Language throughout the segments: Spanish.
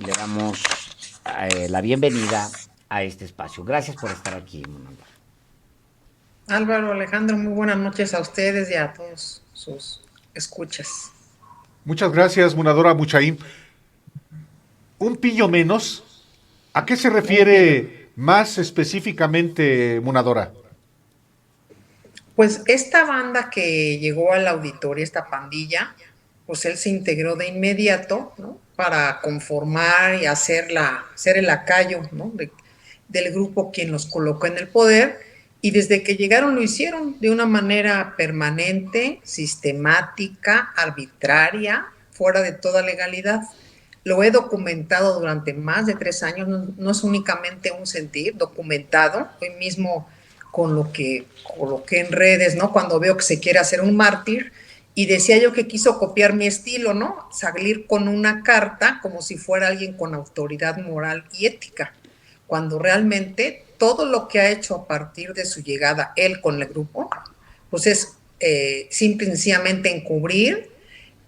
le damos la bienvenida a este espacio. Gracias por estar aquí, Munandar. Álvaro, Alejandro, muy buenas noches a ustedes y a todos sus escuchas. Muchas gracias, Munadora Muchaim. Un pillo menos. ¿A qué se refiere más específicamente, Munadora? Pues esta banda que llegó al auditorio, esta pandilla, pues él se integró de inmediato, ¿no? Para conformar y ser el lacayo, ¿no? Del grupo quien los colocó en el poder. Y desde que llegaron lo hicieron de una manera permanente, sistemática, arbitraria, fuera de toda legalidad. Lo he documentado durante más de 3 años, no es únicamente un sentir, documentado. Hoy mismo con lo que coloqué en redes, ¿no? Cuando veo que se quiere hacer un mártir, y decía yo que quiso copiar mi estilo, ¿no? Salir con una carta como si fuera alguien con autoridad moral y ética, cuando realmente todo lo que ha hecho a partir de su llegada él con el grupo, pues es simple y sencillamente encubrir,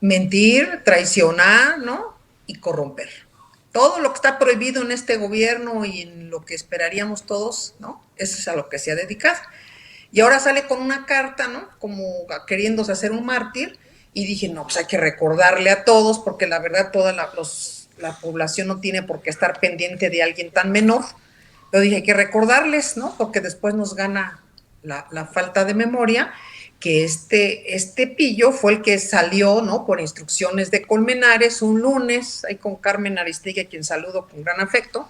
mentir, traicionar, ¿no? Y corromper. Todo lo que está prohibido en este gobierno y en lo que esperaríamos todos, ¿no? Eso es a lo que se ha dedicado. Y ahora sale con una carta, ¿no? Como queriéndose hacer un mártir, y dije, no, pues hay que recordarle a todos, porque la verdad la población no tiene por qué estar pendiente de alguien tan menor. Pero dije, hay que recordarles, ¿no? Porque después nos gana la falta de memoria, que este pillo fue el que salió, ¿no? Por instrucciones de Colmenares un lunes, ahí con Carmen Aristegui, a quien saludo con gran afecto,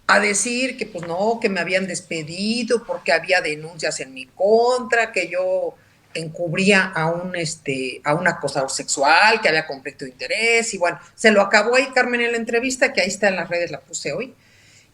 a decir que pues no, que me habían despedido porque había denuncias en mi contra, que yo encubría a un acosador sexual, que había conflicto de interés, y bueno, se lo acabó ahí Carmen en la entrevista, que ahí está en las redes, la puse hoy.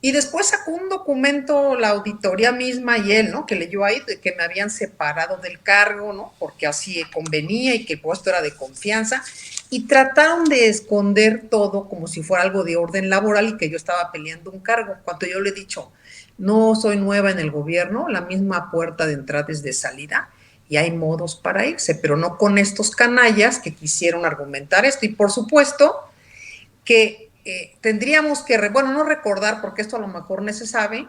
Y después sacó un documento, la auditoría misma y él, ¿no? Que leyó ahí de que me habían separado del cargo, ¿no? Porque así convenía y que el puesto era de confianza. Y trataron de esconder todo como si fuera algo de orden laboral y que yo estaba peleando un cargo. Cuando yo le he dicho, no soy nueva en el gobierno, la misma puerta de entrada es de salida y hay modos para irse, pero no con estos canallas que quisieron argumentar esto. Y por supuesto que tendríamos que, bueno, no recordar, porque esto a lo mejor no se sabe,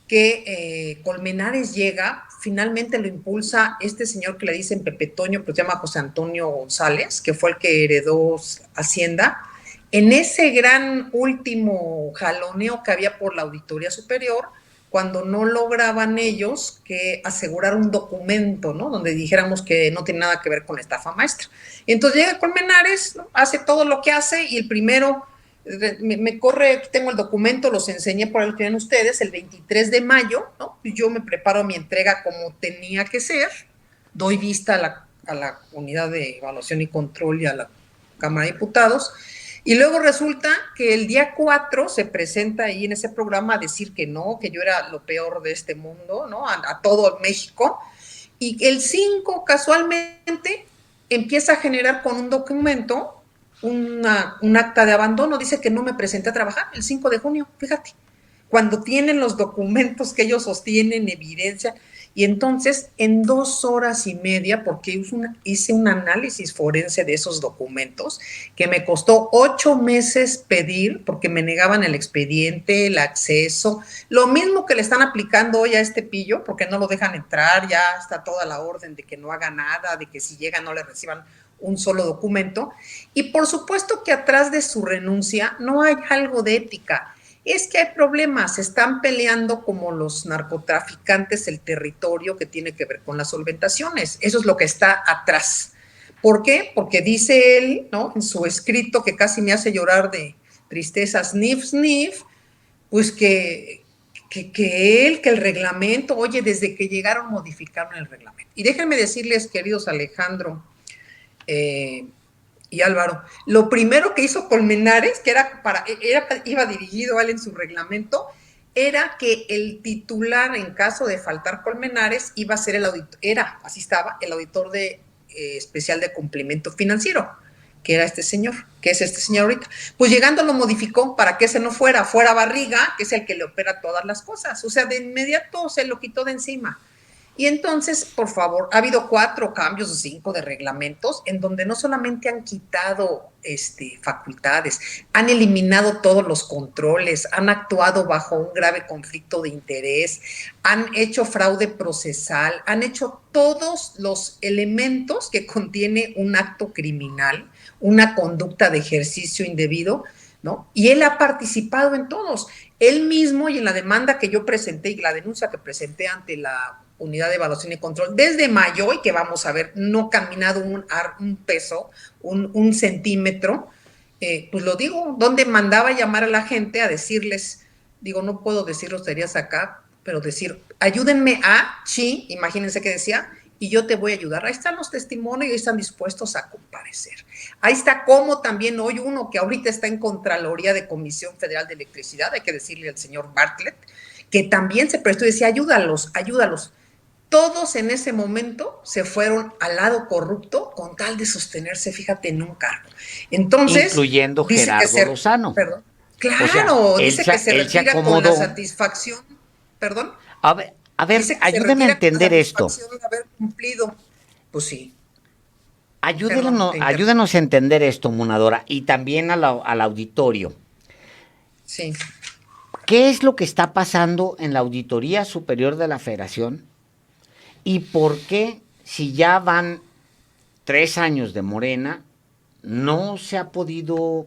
que Colmenares llega, finalmente lo impulsa este señor que le dicen Pepe Toño, pues se llama José Antonio González, que fue el que heredó Hacienda, en ese gran último jaloneo que había por la Auditoría Superior, cuando no lograban ellos que asegurar un documento, ¿no? Donde dijéramos que no tiene nada que ver con la estafa maestra. Entonces llega Colmenares, ¿no? Hace todo lo que hace y el primero me corre, tengo el documento, los enseñé por ahí que tienen ustedes, el 23 de mayo, ¿no? Yo me preparo mi entrega como tenía que ser, doy vista a la unidad de evaluación y control y a la Cámara de Diputados, y luego resulta que el día 4 se presenta ahí en ese programa a decir que no, que yo era lo peor de este mundo, ¿no? A todo México, y el 5 casualmente empieza a generar con un documento un acta de abandono, dice que no me presenté a trabajar el 5 de junio, fíjate, cuando tienen los documentos que ellos sostienen, evidencia, y entonces en 2 horas y media, porque hice un análisis forense de esos documentos, que me costó 8 meses pedir, porque me negaban el expediente, el acceso, lo mismo que le están aplicando hoy a este pillo, porque no lo dejan entrar, ya está toda la orden de que no haga nada, de que si llega no le reciban un solo documento, y por supuesto que atrás de su renuncia no hay algo de ética, es que hay problemas, se están peleando como los narcotraficantes el territorio que tiene que ver con las solventaciones, eso es lo que está atrás. ¿Por qué? Porque dice él, ¿no? En su escrito que casi me hace llorar de tristeza, sniff, sniff, pues que el reglamento, oye, desde que llegaron modificaron el reglamento. Y déjenme decirles, queridos Alejandro, y Álvaro, lo primero que hizo Colmenares, que iba dirigido a él en su reglamento, era que el titular, en caso de faltar Colmenares, iba a ser el auditor, así estaba, el auditor especial de cumplimiento financiero, que era este señor, que es este señor ahorita. Pues llegando lo modificó para que ese no fuera Barriga, que es el que le opera todas las cosas. O sea, de inmediato se lo quitó de encima. Y entonces, por favor, ha habido 4 cambios o 5 de reglamentos en donde no solamente han quitado facultades, han eliminado todos los controles, han actuado bajo un grave conflicto de interés, han hecho fraude procesal, han hecho todos los elementos que contiene un acto criminal, una conducta de ejercicio indebido, ¿no? Y él ha participado en todos. Él mismo, y en la demanda que yo presenté y la denuncia que presenté ante la Unidad de Evaluación y Control, desde mayo, y que vamos a ver, no ha caminado un peso, un centímetro, pues lo digo, donde mandaba llamar a la gente a decirles, digo, no puedo decir groserías acá, pero decir, ayúdenme a, sí, imagínense que decía, y yo te voy a ayudar. Ahí están los testimonios y están dispuestos a comparecer. Ahí está como también hoy uno que ahorita está en Contraloría de Comisión Federal de Electricidad, hay que decirle al señor Bartlett, que también se prestó y decía, ayúdalos, ayúdalos. Todos en ese momento se fueron al lado corrupto con tal de sostenerse, fíjate, en un cargo. Entonces, incluyendo dice que Gerardo Lozano. perdón, O sea, claro, dice que se él se retira con la acomodó. satisfacción, perdón, A ver, dice que ayúdeme a se retira con la entender esto. satisfacción de haber cumplido. Pues sí, Ayúdenos a entender esto, Munadora, y también al auditorio. sí. ¿Qué es lo que está pasando en la Auditoría Superior de la Federación? ¿Y por qué, si ya van 3 años de Morena, no se ha podido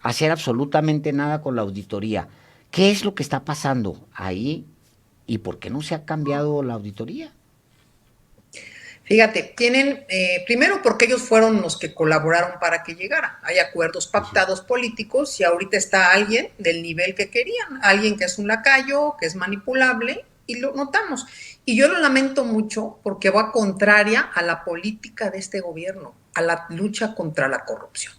hacer absolutamente nada con la auditoría? ¿Qué es lo que está pasando ahí? ¿Y por qué no se ha cambiado la auditoría? Fíjate, tienen, primero porque ellos fueron los que colaboraron para que llegara. Hay acuerdos pactados políticos y ahorita está alguien del nivel que querían, alguien que es un lacayo, que es manipulable, y lo notamos. Y yo lo lamento mucho porque va contraria a la política de este gobierno, a la lucha contra la corrupción.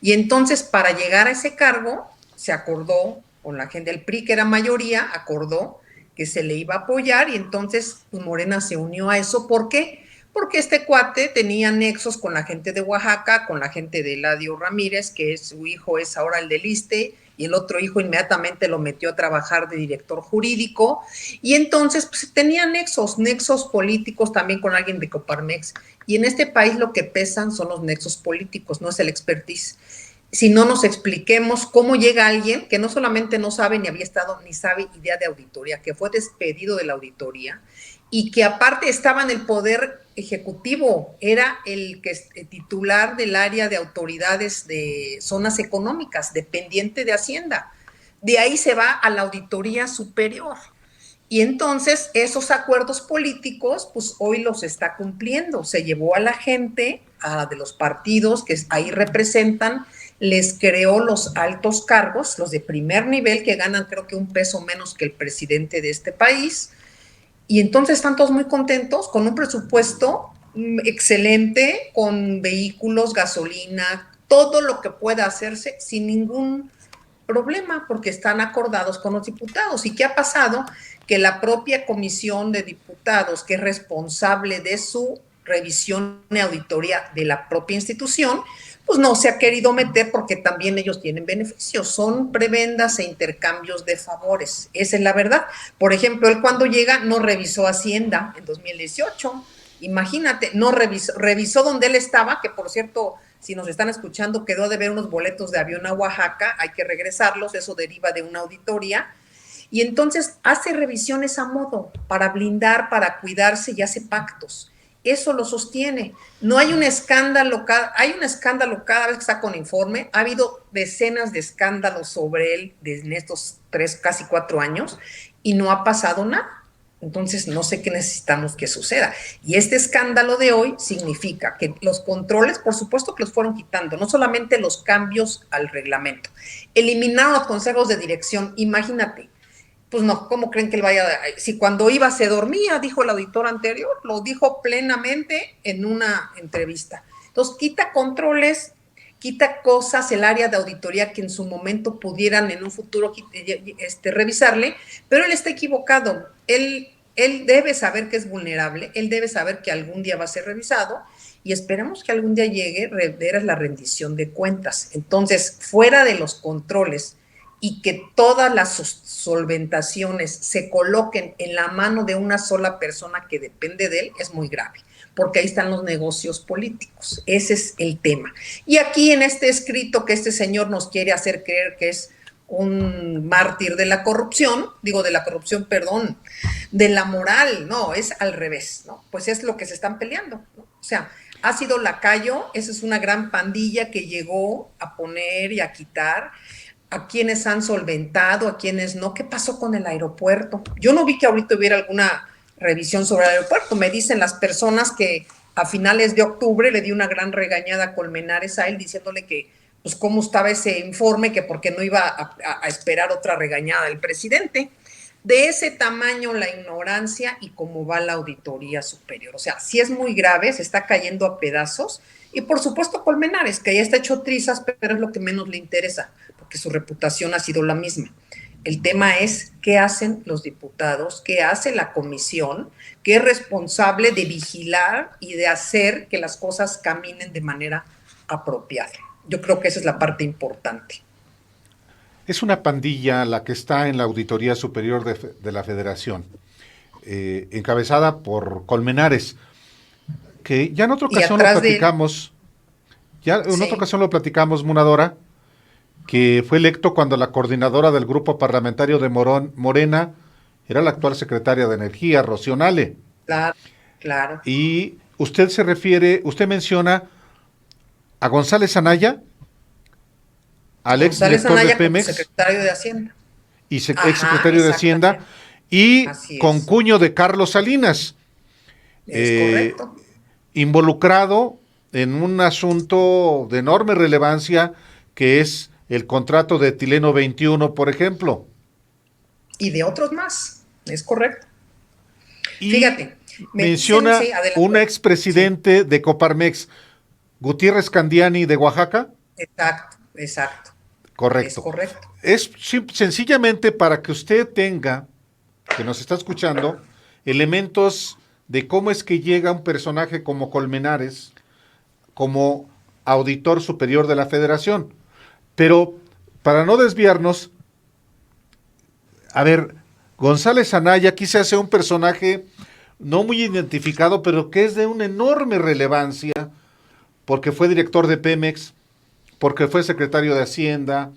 Y entonces, para llegar a ese cargo, se acordó con la gente del PRI, que era mayoría, acordó que se le iba a apoyar y entonces pues, Morena se unió a eso. ¿Por qué? Porque este cuate tenía nexos con la gente de Oaxaca, con la gente de Eladio Ramírez, que su hijo es ahora el del ISSSTE, y el otro hijo inmediatamente lo metió a trabajar de director jurídico, y entonces pues, tenía nexos políticos también con alguien de Coparmex, y en este país lo que pesan son los nexos políticos, no es el expertise. Si no nos expliquemos cómo llega alguien que no solamente no sabe ni había estado ni sabe idea de auditoría, que fue despedido de la auditoría y que aparte estaba en el poder ejecutivo, era el que es titular del área de autoridades de zonas económicas, dependiente de Hacienda. De ahí se va a la auditoría superior. Y entonces esos acuerdos políticos, pues hoy los está cumpliendo. Se llevó a la gente de los partidos que ahí representan, les creó los altos cargos, los de primer nivel, que ganan creo que un peso menos que el presidente de este país. Y entonces están todos muy contentos con un presupuesto excelente, con vehículos, gasolina, todo lo que pueda hacerse sin ningún problema, porque están acordados con los diputados. ¿Y qué ha pasado? Que la propia comisión de diputados, que es responsable de su revisión y auditoría de la propia institución, pues no se ha querido meter porque también ellos tienen beneficios, son prebendas e intercambios de favores, esa es la verdad. Por ejemplo, él cuando llega no revisó Hacienda en 2018, imagínate, no revisó donde él estaba, que por cierto, si nos están escuchando, quedó de ver unos boletos de avión a Oaxaca, hay que regresarlos, eso deriva de una auditoría, y entonces hace revisiones a modo, para blindar, para cuidarse y hace pactos. Eso lo sostiene. No hay un escándalo, hay un escándalo cada vez que está con informe. Ha habido decenas de escándalos sobre él en estos 3, casi 4 años y no ha pasado nada. Entonces no sé qué necesitamos que suceda. Y este escándalo de hoy significa que los controles, por supuesto que los fueron quitando, no solamente los cambios al reglamento. Eliminaron los consejos de dirección, imagínate. Pues no, ¿cómo creen que él vaya? Si cuando iba se dormía, dijo el auditor anterior, lo dijo plenamente en una entrevista. Entonces, quita controles, quita cosas, el área de auditoría que en su momento pudieran en un futuro revisarle, pero él está equivocado. Él debe saber que es vulnerable, él debe saber que algún día va a ser revisado y esperamos que algún día llegue la rendición de cuentas. Entonces, fuera de los controles y que todas las solventaciones se coloquen en la mano de una sola persona que depende de él, es muy grave, porque ahí están los negocios políticos. Ese es el tema. Y aquí en este escrito que este señor nos quiere hacer creer que es un mártir de la corrupción, perdón, de la moral, no, es al revés, ¿no? Pues es lo que se están peleando, ¿no? O sea, ha sido lacayo, esa es una gran pandilla que llegó a poner y a quitar a quienes han solventado, a quienes no. ¿Qué pasó con el aeropuerto? Yo no vi que ahorita hubiera alguna revisión sobre el aeropuerto. Me dicen las personas que a finales de octubre le di una gran regañada a Colmenares a él diciéndole que pues cómo estaba ese informe, que por qué no iba a esperar otra regañada del presidente. De ese tamaño la ignorancia y cómo va la auditoría superior. O sea, sí es muy grave, se está cayendo a pedazos. Y por supuesto Colmenares, que ya está hecho trizas, pero es lo que menos le interesa, porque su reputación ha sido la misma. El tema es qué hacen los diputados, qué hace la comisión, que es responsable de vigilar y de hacer que las cosas caminen de manera apropiada. Yo creo que esa es la parte importante. Es una pandilla la que está en la Auditoría Superior de la Federación, encabezada por Colmenares, que ya en otra ocasión lo platicamos, otra ocasión lo platicamos, Munadora, que fue electo cuando la coordinadora del grupo parlamentario de Morena era la actual secretaria de Energía, Rocío Nale. Claro. Y usted menciona a González Anaya, al exdirector de Pemex, secretario de Hacienda. Y exsecretario de Hacienda, y concuño de Carlos Salinas. Es correcto. Involucrado en un asunto de enorme relevancia, que es el contrato de Etileno 21, por ejemplo. Y de otros más, es correcto. Y fíjate, menciona un expresidente de Coparmex, Gutiérrez Candiani, de Oaxaca. Exacto. Correcto. Es correcto. Es sencillamente para que usted tenga, que nos está escuchando, elementos de cómo es que llega un personaje como Colmenares como auditor superior de la Federación. Pero, para no desviarnos, a ver, González Anaya aquí se hace un personaje no muy identificado, pero que es de una enorme relevancia, porque fue director de Pemex, porque fue secretario de Hacienda,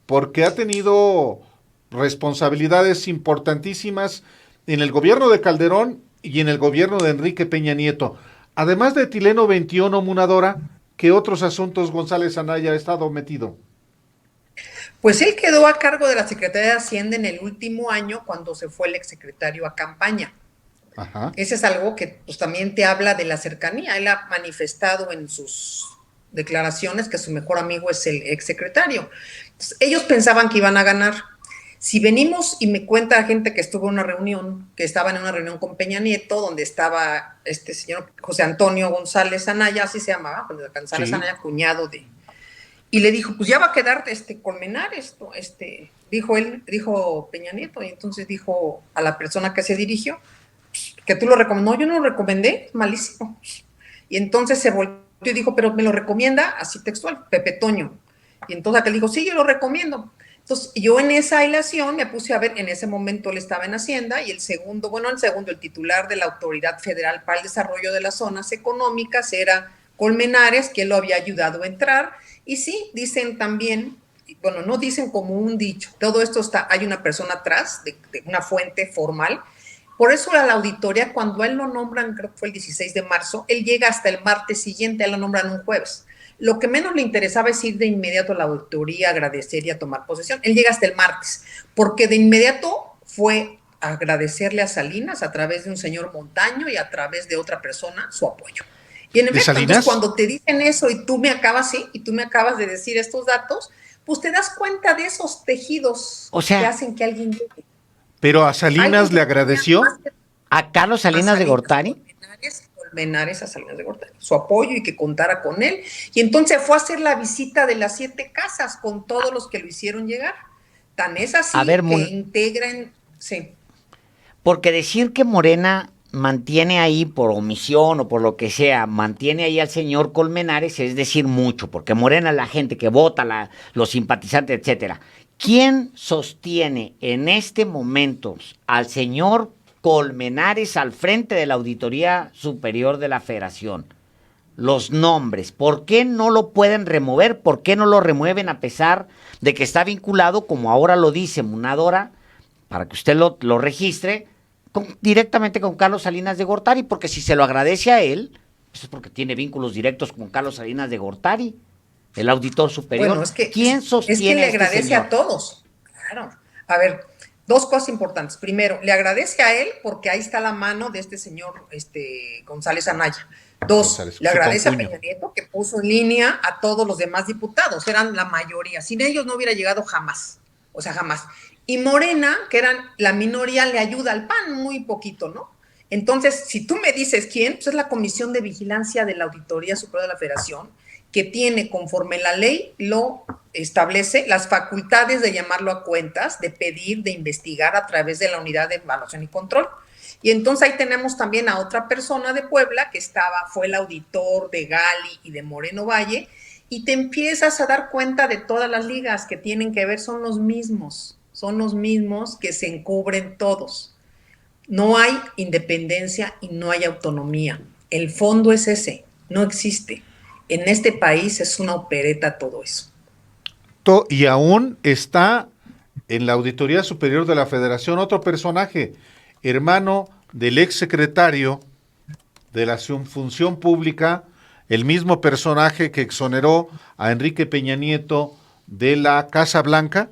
porque ha tenido responsabilidades importantísimas en el gobierno de Calderón y en el gobierno de Enrique Peña Nieto. Además de Etileno 21, Munadora, ¿qué otros asuntos González Anaya ha estado metido? Pues él quedó a cargo de la Secretaría de Hacienda en el último año cuando se fue el exsecretario a campaña. Ajá. Ese es algo que pues, también te habla de la cercanía. Él ha manifestado en sus declaraciones que su mejor amigo es el exsecretario. Entonces, ellos pensaban que iban a ganar. Si venimos y me cuenta gente que estuvo en una reunión, que estaba en una reunión con Peña Nieto, donde estaba este señor José Antonio González Anaya, así se llamaba, González Anaya, cuñado de... Y le dijo, pues ya va a quedar Colmenares, dijo Peña Nieto, y entonces dijo a la persona que se dirigió, que tú lo recomendó. No, yo no lo recomendé, malísimo. Y entonces se volvió y dijo, pero me lo recomienda, así textual, Pepe Toño. Y entonces aquel dijo, sí, yo lo recomiendo. Entonces yo en esa hilación me puse a ver, en ese momento él estaba en Hacienda, y el titular de la Autoridad Federal para el Desarrollo de las Zonas Económicas era Colmenares, que él lo había ayudado a entrar. Y sí, dicen también, bueno, no dicen como un dicho, todo esto hay una persona atrás, de una fuente formal. Por eso a la auditoría, cuando a él lo nombran, creo que fue el 16 de marzo, él llega hasta el martes siguiente, a él lo nombran un jueves. Lo que menos le interesaba es ir de inmediato a la auditoría, agradecer y a tomar posesión. Él llega hasta el martes, porque de inmediato fue a agradecerle a Salinas a través de un señor Montaño y a través de otra persona su apoyo. Y en efecto, entonces, cuando te dicen eso y tú me acabas de decir estos datos, pues te das cuenta de esos tejidos que hacen que alguien llegue. ¿Pero a Salinas le agradeció? ¿A Carlos Salinas de Gortari? Colmenares a Salinas de Gortari, su apoyo y que contara con él. Y entonces fue a hacer la visita de las 7 casas con todos los que lo hicieron llegar. Tan es así que integran... Sí. Porque decir que Morena mantiene ahí por omisión o por lo que sea, mantiene ahí al señor Colmenares es decir mucho, porque Morena es la gente que vota, los simpatizantes, etcétera. ¿Quién sostiene en este momento al señor Colmenares al frente de la Auditoría Superior de la Federación? Los nombres, ¿por qué no lo pueden remover? ¿Por qué no lo remueven a pesar de que está vinculado, como ahora lo dice Munadora, para que usted lo registre, directamente con Carlos Salinas de Gortari? Porque si se lo agradece a él, pues es porque tiene vínculos directos con Carlos Salinas de Gortari, el auditor superior. Bueno, ¿Quién sostiene le agradece señor? a todos. Claro. A ver, dos cosas importantes. Primero, le agradece a él porque ahí está la mano de este señor González Anaya. Dos, González, le agradece a concuño. Peña Nieto que puso en línea a todos los demás diputados, eran la mayoría. Sin ellos no hubiera llegado jamás, o sea, jamás. Y Morena, que eran la minoría, le ayuda al PAN muy poquito, ¿no? Entonces, si tú me dices quién, pues es la Comisión de Vigilancia de la Auditoría Superior de la Federación, que tiene, conforme la ley lo establece, las facultades de llamarlo a cuentas, de pedir, de investigar a través de la Unidad de Evaluación y Control. Y entonces ahí tenemos también a otra persona de Puebla que fue el auditor de Gali y de Moreno Valle, y te empiezas a dar cuenta de todas las ligas que tienen que ver, son los mismos que se encubren todos. No hay independencia y no hay autonomía. El fondo es ese, no existe. En este país es una opereta todo eso. Y aún está en la Auditoría Superior de la Federación otro personaje, hermano del exsecretario de la Función Pública, el mismo personaje que exoneró a Enrique Peña Nieto de la Casa Blanca.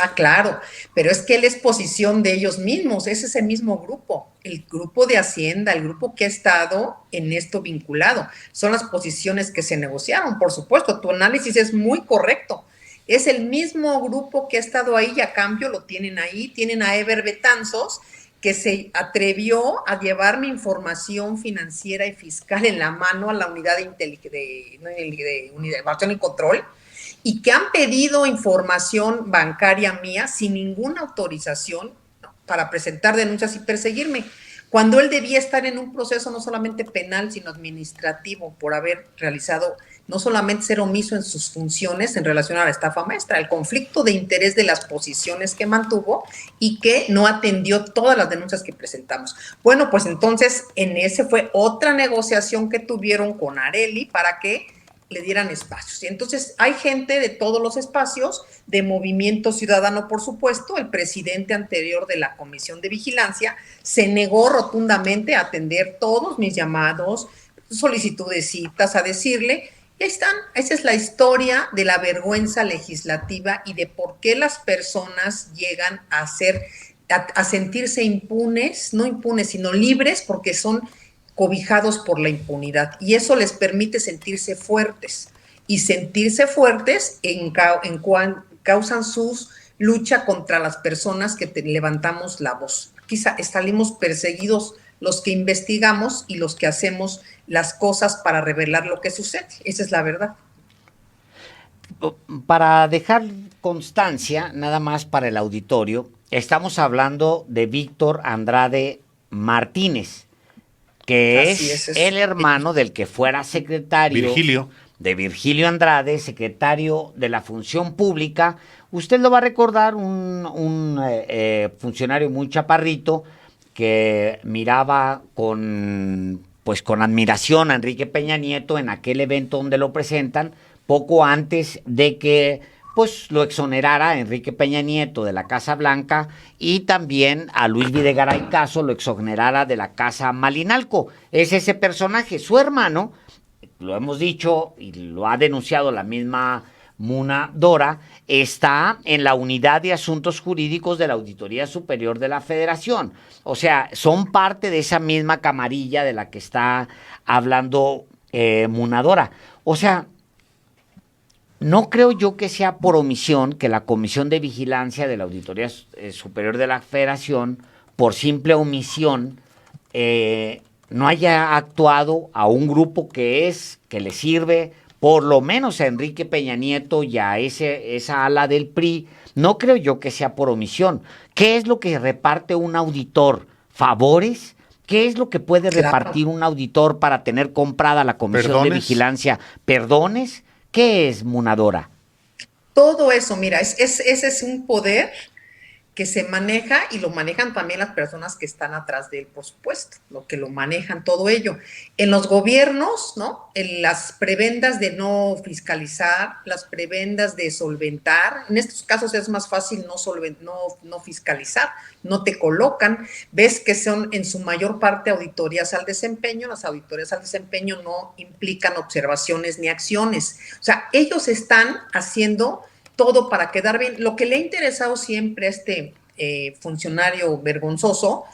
Ah, claro, pero es que él es posición de ellos mismos, es ese mismo grupo, el grupo de Hacienda, el grupo que ha estado en esto vinculado. Son las posiciones que se negociaron, por supuesto, tu análisis es muy correcto. Es el mismo grupo que ha estado ahí y a cambio lo tienen ahí, tienen a Eber Betanzos, que se atrevió a llevarme información financiera y fiscal en la mano a la unidad de evaluación y control, y que han pedido información bancaria mía sin ninguna autorización, ¿no?, para presentar denuncias y perseguirme, cuando él debía estar en un proceso no solamente penal, sino administrativo, por haber realizado, no solamente ser omiso en sus funciones en relación a la estafa maestra, el conflicto de interés de las posiciones que mantuvo y que no atendió todas las denuncias que presentamos. Bueno, pues entonces en ese fue otra negociación que tuvieron con Areli para que le dieran espacios. Y entonces hay gente de todos los espacios, de Movimiento Ciudadano, por supuesto. El presidente anterior de la Comisión de Vigilancia se negó rotundamente a atender todos mis llamados, solicitudes, citas, a decirle, y ahí están, esa es la historia de la vergüenza legislativa y de por qué las personas llegan a sentirse impunes, no impunes, sino libres, porque son cobijados por la impunidad, y eso les permite sentirse fuertes, y sentirse fuertes causan su lucha contra las personas que levantamos la voz. Quizá salimos perseguidos los que investigamos y los que hacemos las cosas para revelar lo que sucede. Esa es la verdad. Para dejar constancia, nada más para el auditorio, estamos hablando de Víctor Andrade Martínez, que es el hermano del que fuera secretario de Virgilio Andrade, secretario de la Función Pública. Usted lo va a recordar, un funcionario muy chaparrito que miraba con admiración a Enrique Peña Nieto en aquel evento donde lo presentan, poco antes de que pues lo exonerara Enrique Peña Nieto de la Casa Blanca y también a Luis Videgaray Caso lo exonerara de la Casa Malinalco. Es ese personaje. Su hermano, lo hemos dicho y lo ha denunciado la misma Munadora, está en la Unidad de Asuntos Jurídicos de la Auditoría Superior de la Federación. O sea, son parte de esa misma camarilla de la que está hablando Munadora. O sea, no creo yo que sea por omisión que la Comisión de Vigilancia de la Auditoría Superior de la Federación, por simple omisión, no haya actuado a un grupo que le sirve, por lo menos a Enrique Peña Nieto y a esa ala del PRI. No creo yo que sea por omisión. ¿Qué es lo que reparte un auditor? ¿Favores? ¿Qué es lo que puede repartir un auditor para tener comprada la Comisión de Vigilancia? ¿Perdones? ¿Qué es, Munadora? todo eso, mira, ese es un poder que se maneja y lo manejan también las personas que están atrás de él, por supuesto, lo que lo manejan todo ello. En los gobiernos, ¿no? En las prebendas de no fiscalizar, las prebendas de solventar, en estos casos es más fácil no fiscalizar, no te colocan, ves que son en su mayor parte auditorías al desempeño, las auditorías al desempeño no implican observaciones ni acciones, o sea, ellos están haciendo todo para quedar bien. Lo que le ha interesado siempre a este funcionario vergonzoso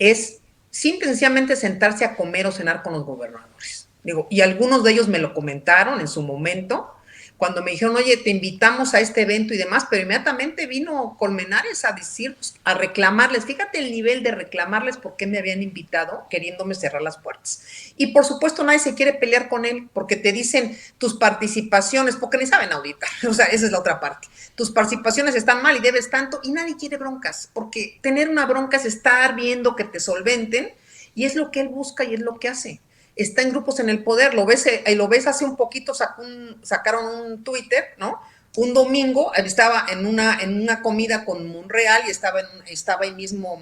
es simplemente sentarse a comer o cenar con los gobernadores. Digo, y algunos de ellos me lo comentaron en su momento, cuando me dijeron, oye, te invitamos a este evento y demás, pero inmediatamente vino Colmenares a decir, a reclamarles, fíjate el nivel de reclamarles por qué me habían invitado, queriéndome cerrar las puertas. Y por supuesto nadie se quiere pelear con él, porque te dicen tus participaciones, porque ni saben auditar, o sea, esa es la otra parte. Tus participaciones están mal y debes tanto, y nadie quiere broncas, porque tener una bronca es estar viendo que te solventen, y es lo que él busca y es lo que hace. Está en grupos en el poder, lo ves hace un poquito, sacaron un Twitter, ¿no? Un domingo estaba en una comida con Monreal y estaba ahí mismo,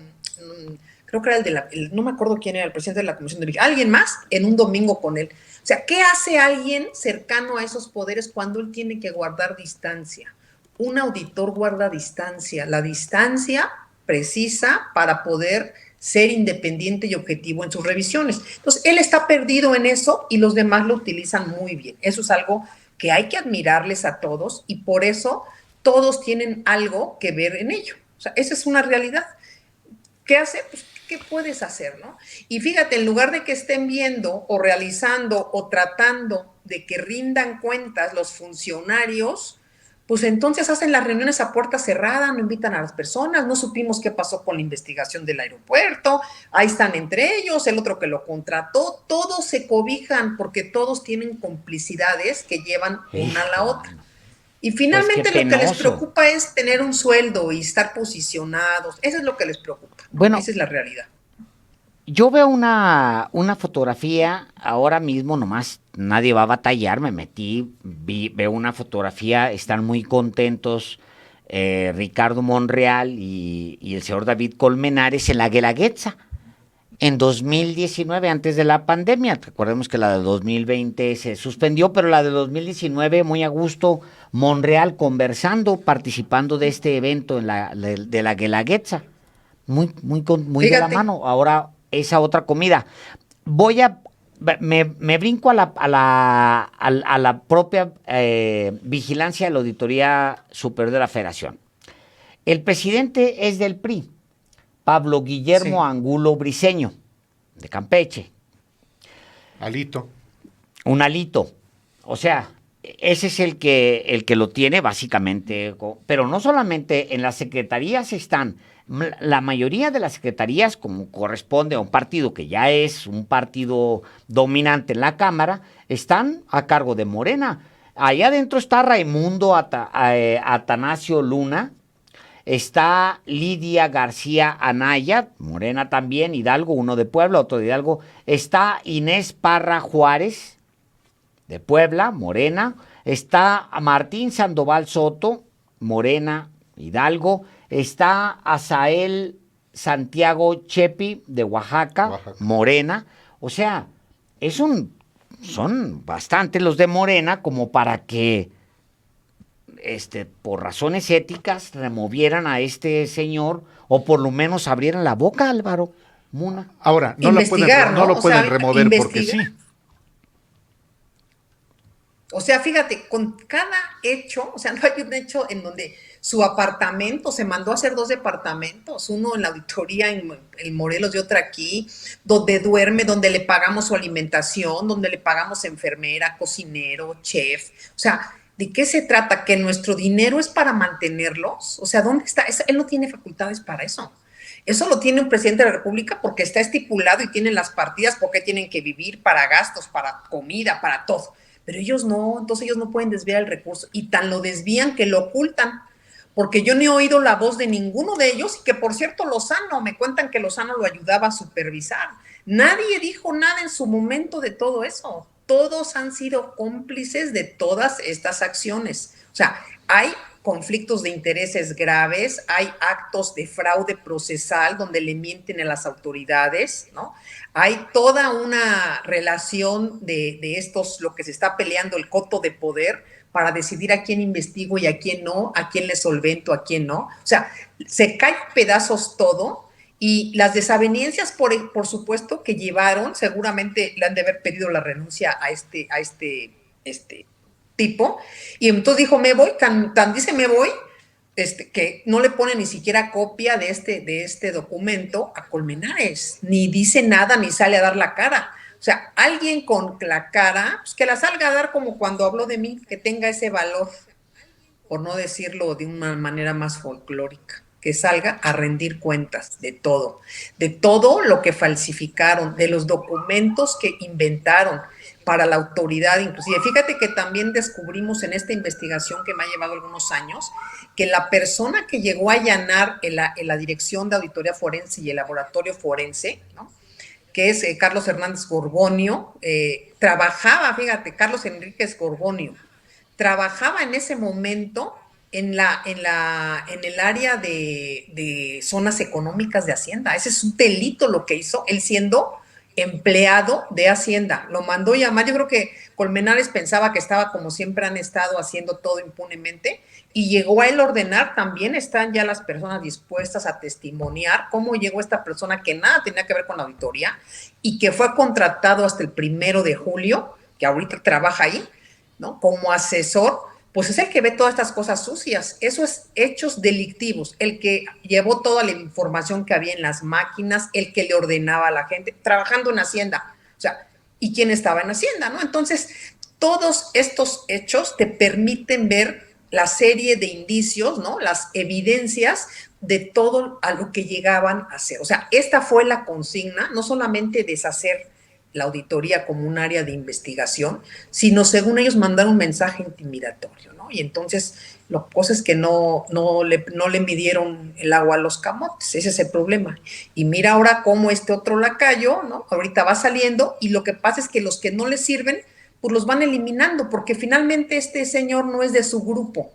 creo que era no me acuerdo quién era el presidente de la Comisión de Vigilancia, alguien más, en un domingo con él. O sea, ¿qué hace alguien cercano a esos poderes cuando él tiene que guardar distancia? Un auditor guarda distancia, la distancia precisa para poder ser independiente y objetivo en sus revisiones. Entonces, él está perdido en eso y los demás lo utilizan muy bien. Eso es algo que hay que admirarles a todos y por eso todos tienen algo que ver en ello. O sea, esa es una realidad. ¿Qué hace? Pues, ¿qué puedes hacer, no? Y fíjate, en lugar de que estén viendo o realizando o tratando de que rindan cuentas los funcionarios, pues entonces hacen las reuniones a puerta cerrada, no invitan a las personas, no supimos qué pasó con la investigación del aeropuerto, ahí están entre ellos, el otro que lo contrató, todos se cobijan porque todos tienen complicidades que llevan una a la otra. Y finalmente pues lo que les preocupa es tener un sueldo y estar posicionados, eso es lo que les preocupa, bueno, esa es la realidad. Yo veo una fotografía ahora mismo, nomás nadie va a batallar, me metí, veo una fotografía, están muy contentos Ricardo Monreal y el señor David Colmenares en la Guelaguetza en 2019, antes de la pandemia. Recordemos que la de 2020 se suspendió, pero la de 2019 muy a gusto, Monreal conversando, participando de este evento de la Guelaguetza. Muy de la mano. Ahora esa otra comida. Me brinco a la propia vigilancia de la Auditoría Superior de la Federación. El presidente es del PRI, Pablo Guillermo Angulo Briceño, de Campeche. Alito. Un alito. O sea, ese es el que lo tiene básicamente, pero no solamente en las secretarías están. La mayoría de las secretarías, como corresponde a un partido que ya es un partido dominante en la Cámara, están a cargo de Morena. Allá adentro está Raimundo Atanasio Luna, está Lidia García Anaya, Morena también, Hidalgo, uno de Puebla, otro de Hidalgo, está Inés Parra Juárez, de Puebla, Morena, está Martín Sandoval Soto, Morena, Hidalgo, está Asael Santiago Chepi de Oaxaca, Morena. O sea, son bastantes los de Morena como para que por razones éticas removieran a este señor o por lo menos abrieran la boca, Álvaro Muna. Ahora, no lo pueden remover porque sí. O sea, fíjate, con cada hecho, o sea, no hay un hecho en donde su apartamento, se mandó a hacer 2 departamentos, uno en la auditoría en Morelos y otro aquí, donde duerme, donde le pagamos su alimentación, donde le pagamos enfermera, cocinero, chef. O sea, ¿de qué se trata? ¿Que nuestro dinero es para mantenerlos? O sea, ¿dónde está? Él no tiene facultades para eso. Eso lo tiene un presidente de la República porque está estipulado y tienen las partidas porque tienen que vivir para gastos, para comida, para todo. Pero ellos no, entonces ellos no pueden desviar el recurso y tan lo desvían que lo ocultan, porque yo no he oído la voz de ninguno de ellos y que por cierto Lozano, me cuentan que Lozano lo ayudaba a supervisar. Nadie dijo nada en su momento de todo eso. Todos han sido cómplices de todas estas acciones. O sea, hay conflictos de intereses graves, hay actos de fraude procesal donde le mienten a las autoridades, ¿no? Hay toda una relación de estos, lo que se está peleando, el coto de poder, para decidir a quién investigo y a quién no, a quién le solvento, a quién no. O sea, se cae pedazos todo y las desavenencias, por supuesto, que llevaron, seguramente le han de haber pedido la renuncia a este tipo, y entonces dijo, me voy, tan dice me voy, que no le pone ni siquiera copia de este documento a Colmenares, ni dice nada, ni sale a dar la cara. O sea, alguien con la cara, pues que la salga a dar como cuando habló de mí, que tenga ese valor, por no decirlo de una manera más folclórica, que salga a rendir cuentas de todo lo que falsificaron, de los documentos que inventaron para la autoridad, inclusive. Fíjate que también descubrimos en esta investigación que me ha llevado algunos años, que la persona que llegó a allanar en la dirección de auditoría forense y el laboratorio forense, ¿no?, que es Carlos Hernández Gorgonio, trabajaba, fíjate, Carlos Enríquez Gorgonio, trabajaba en ese momento en el área de zonas económicas de Hacienda. Ese es un delito lo que hizo, él siendo empleado de Hacienda. Lo mandó llamar, yo creo que Colmenares pensaba que estaba como siempre han estado haciendo todo impunemente, y llegó a él ordenar. También están ya las personas dispuestas a testimoniar cómo llegó esta persona que nada tenía que ver con la auditoría y que fue contratado hasta el 1 de julio, que ahorita trabaja ahí, ¿no?, como asesor. Pues es el que ve todas estas cosas sucias. Eso es hechos delictivos. El que llevó toda la información que había en las máquinas, el que le ordenaba a la gente, trabajando en Hacienda. O sea, ¿y quién estaba en Hacienda, no? Entonces, todos estos hechos te permiten ver la serie de indicios, ¿no?, las evidencias de todo a lo que llegaban a hacer. O sea, esta fue la consigna, no solamente deshacer la auditoría como un área de investigación, sino según ellos mandar un mensaje intimidatorio, ¿no? Y entonces la cosa es que no le midieron el agua a los camotes, ese es el problema. Y mira ahora cómo este otro lacayo, ¿no?, ahorita va saliendo, y lo que pasa es que los que no le sirven, pues los van eliminando, porque finalmente este señor no es de su grupo.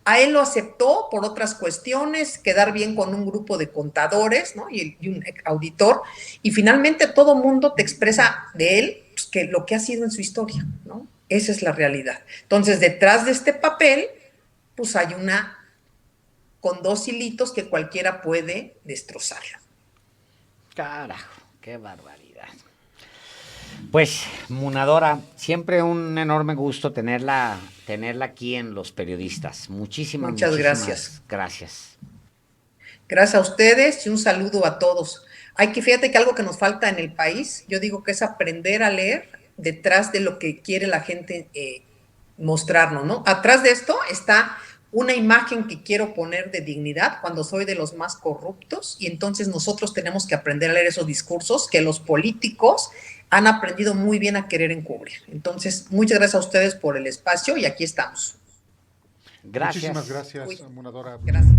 A él lo aceptó por otras cuestiones, quedar bien con un grupo de contadores, ¿no?, y un auditor, y finalmente todo mundo te expresa de él, pues, que lo que ha sido en su historia, ¿no? Esa es la realidad. Entonces, detrás de este papel, pues hay una con 2 hilitos que cualquiera puede destrozarlo. Carajo, qué barbaridad. Pues, Munadora, siempre un enorme gusto tenerla aquí en Los Periodistas. Muchísimas gracias. Gracias. Gracias a ustedes y un saludo a todos. Fíjate que algo que nos falta en el país, yo digo que es aprender a leer detrás de lo que quiere la gente mostrarnos, ¿no? Atrás de esto está una imagen que quiero poner de dignidad cuando soy de los más corruptos, y entonces nosotros tenemos que aprender a leer esos discursos que los políticos han aprendido muy bien a querer encubrir. Entonces, muchas gracias a ustedes por el espacio y aquí estamos. Gracias. Muchísimas gracias, Munadora. Gracias.